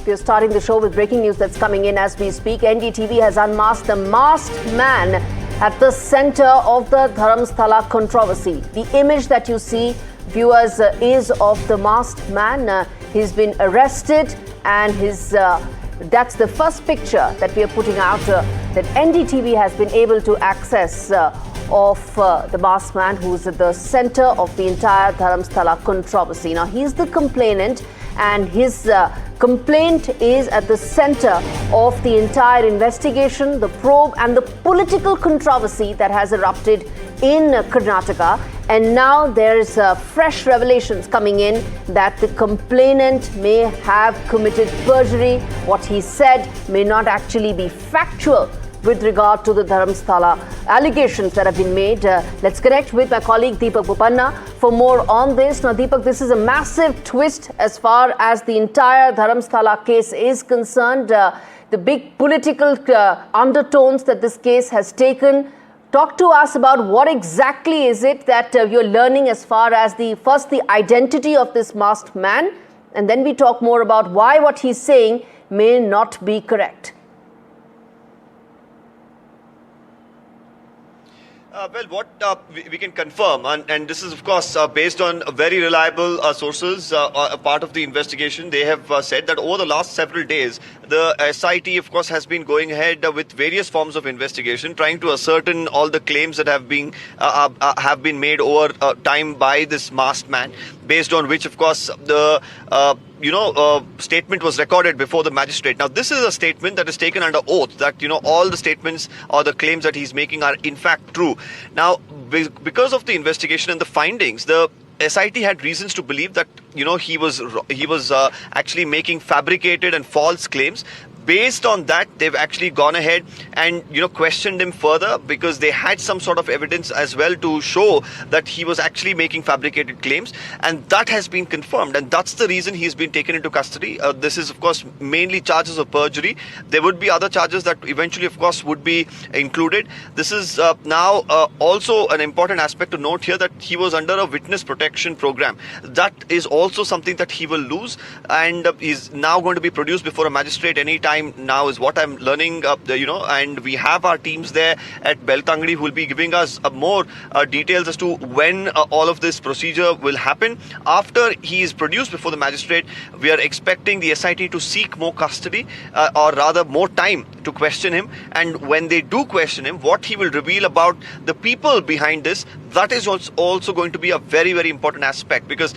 We're starting the show with breaking news that's coming in as we speak. NDTV has unmasked the masked man at the center of the Dharmasthala controversy. The image that you see, viewers, is of the masked man. He's been arrested and that's the first picture that we are putting out that NDTV has been able to access of the masked man who's at the center of the entire Dharmasthala controversy. Now, he's the complainant and his complaint is at the center of the entire investigation, the probe and the political controversy that has erupted in Karnataka. And now there's fresh revelations coming in that the complainant may have committed perjury. What he said may not actually be factual with regard to the Dharmasthala allegations that have been made. Let's connect with my colleague Deepak Bopanna for more on this. Now, Deepak, this is a massive twist as far as the entire Dharmasthala case is concerned. The big political undertones that this case has taken. Talk to us about what exactly is it that you're learning as far as the identity of this masked man, and then we talk more about why what he's saying may not be correct. Well, what we can confirm, and this is of course based on very reliable sources, a part of the investigation, they have said that over the last several days, the SIT of course has been going ahead with various forms of investigation, trying to ascertain all the claims that have been made over time by this masked man, based on which of course the statement was recorded before the magistrate. Now, this is a statement that is taken under oath that, all the statements or the claims that he's making are in fact true. Now, because of the investigation and the findings, the SIT had reasons to believe that, he was actually making fabricated and false claims. Based on that, they've actually gone ahead and, questioned him further because they had some sort of evidence as well to show that he was actually making fabricated claims. And that has been confirmed. And that's the reason he's been taken into custody. This is, of course, mainly charges of perjury. There would be other charges that eventually, of course, would be included. This is now also an important aspect to note here that he was under a witness protection program. That is also something that he will lose and is now going to be produced before a magistrate anytime now is what I'm learning, and we have our teams there at Beltangadi who will be giving us more details as to when all of this procedure will happen. After he is produced before the magistrate, we are expecting the SIT to seek more custody or rather more time to question him. And when they do question him, what he will reveal about the people behind this, that is also going to be a very, very important aspect, because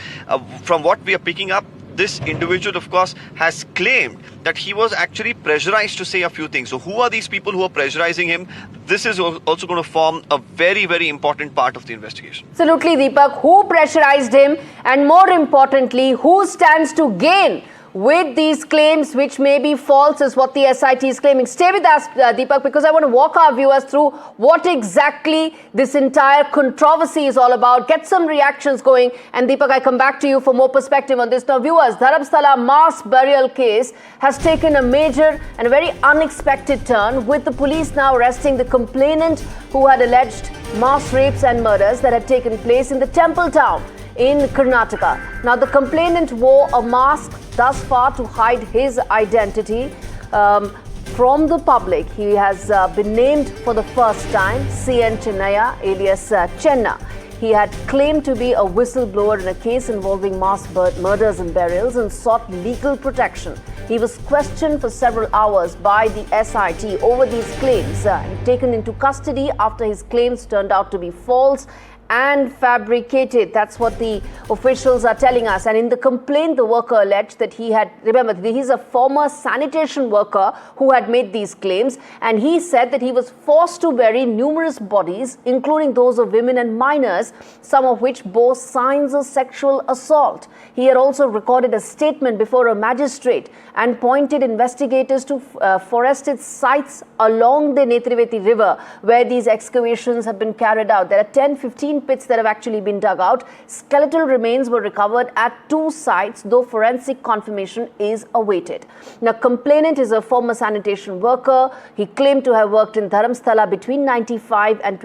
from what we are picking up, this individual, of course, has claimed that he was actually pressurized to say a few things. So who are these people who are pressurizing him? This is also going to form a very, very important part of the investigation. Absolutely, Deepak. Who pressurized him? And more importantly, who stands to gain with these claims which may be false, is what the SIT is claiming. Stay with us, Deepak, because I want to walk our viewers through what exactly this entire controversy is all about. Get some reactions going. And Deepak, I come back to you for more perspective on this. Now, viewers, Dharmasthala mass burial case has taken a major and a very unexpected turn, with the police now arresting the complainant who had alleged mass rapes and murders that had taken place in the temple town in Karnataka. Now, the complainant wore a mask thus far to hide his identity from the public. He has been named for the first time Chinnayya, alias Chenna. He had claimed to be a whistleblower in a case involving mass murders and burials and sought legal protection. He was questioned for several hours by the SIT over these claims and taken into custody after his claims turned out to be false and fabricated. That's what the officials are telling us. And in the complaint, the worker alleged that he had, remember, he's a former sanitation worker who had made these claims, and he said that he was forced to bury numerous bodies, including those of women and minors, some of which bore signs of sexual assault. He had also recorded a statement before a magistrate and pointed investigators to forested sites along the Netriveti river where these excavations have been carried out. There are 10-15 pits that have actually been dug out. Skeletal remains were recovered at 2 sites, though forensic confirmation is awaited. Now, complainant is a former sanitation worker. He claimed to have worked in Dharmasthala between 1995 and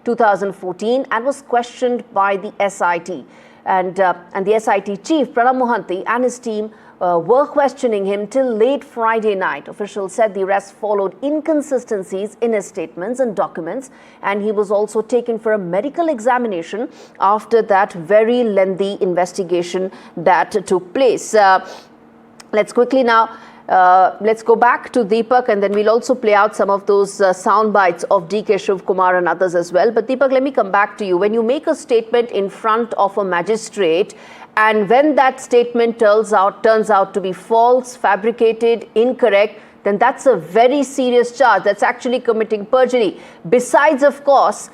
2014 and was questioned by the SIT. And the SIT chief, Pranab Mohanty, and his team were questioning him till late Friday night. Officials said the arrest followed inconsistencies in his statements and documents, and he was also taken for a medical examination after that very lengthy investigation that took place. Let's quickly now let's go back to Deepak, and then we'll also play out some of those sound bites of DK Shivkumar and others as well. But Deepak, let me come back to you. When you make a statement in front of a magistrate, and when that statement turns out to be false, fabricated, incorrect, then that's a very serious charge. That's actually committing perjury. Besides, of course,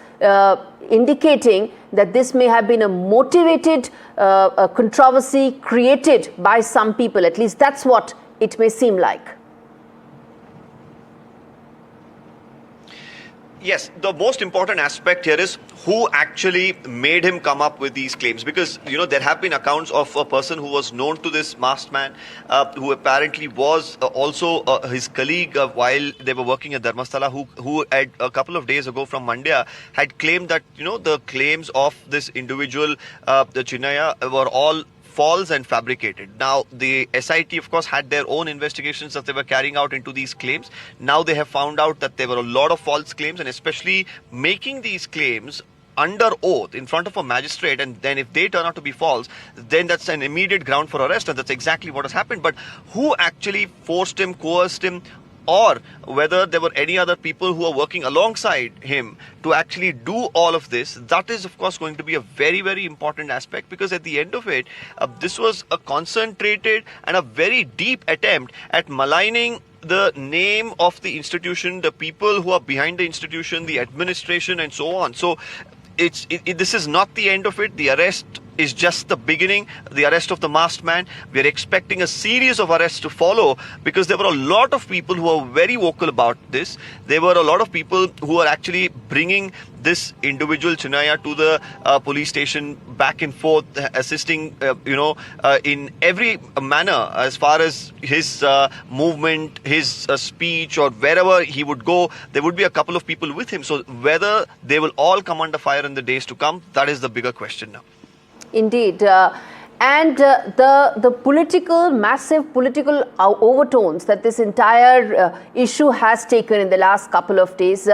indicating that this may have been a motivated controversy created by some people. At least that's what it may seem like. Yes, the most important aspect here is who actually made him come up with these claims, because there have been accounts of a person who was known to this masked man, who apparently was also his colleague while they were working at Dharmasthala, who had a couple of days ago from Mandya had claimed that the claims of this individual, the Chinnayya, were all false and fabricated. Now, the SIT, of course, had their own investigations that they were carrying out into these claims. Now they have found out that there were a lot of false claims, and especially making these claims under oath in front of a magistrate, and then if they turn out to be false, then that's an immediate ground for arrest, and that's exactly what has happened. But who actually forced him, coerced him, or whether there were any other people who are working alongside him to actually do all of this, that is of course going to be a very, very important aspect, because at the end of it, this was a concentrated and a very deep attempt at maligning the name of the institution, the people who are behind the institution, the administration, and so on. So this is not the end of it. The arrest is just the beginning, the arrest of the masked man. We are expecting a series of arrests to follow, because there were a lot of people who are very vocal about this. There were a lot of people who are actually bringing this individual Chinnayya to the police station, back and forth, assisting, in every manner as far as his movement, his speech, or wherever he would go, there would be a couple of people with him. So whether they will all come under fire in the days to come, that is the bigger question now. Indeed. And the massive political overtones that this entire issue has taken in the last couple of days.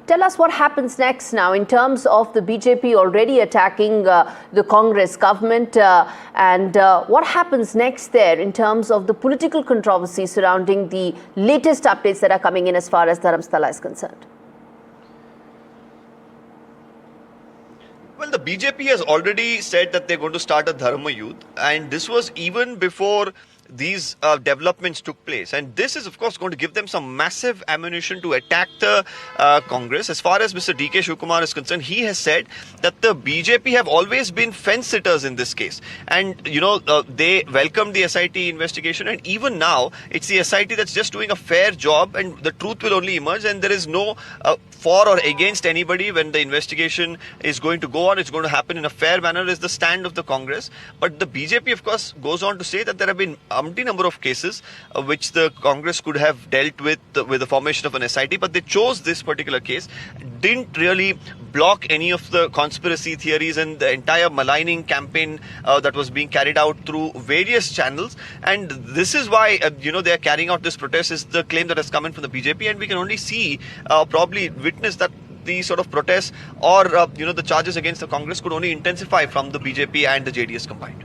Tell us what happens next now in terms of the BJP already attacking the Congress government, and what happens next there in terms of the political controversy surrounding the latest updates that are coming in as far as Dharmasthala is concerned. Well, the BJP has already said that they're going to start a Dharma Youth, and this was even before these developments took place, and this is of course going to give them some massive ammunition to attack the Congress. As far as Mr. DK Shivkumar is concerned, he has said that the BJP have always been fence sitters in this case, and they welcomed the SIT investigation, and even now it's the SIT that's just doing a fair job, and the truth will only emerge, and there is no for or against anybody. When the investigation is going to go on, it's going to happen in a fair manner, is the stand of the Congress. But the BJP of course goes on to say that there have been umpty number of cases which the Congress could have dealt with the formation of an SIT, but they chose this particular case, didn't really block any of the conspiracy theories and the entire maligning campaign that was being carried out through various channels. And this is why they are carrying out this protest, is the claim that has come in from the BJP, and we can only see, probably witness that the sort of protests or the charges against the Congress could only intensify from the BJP and the JDS combined.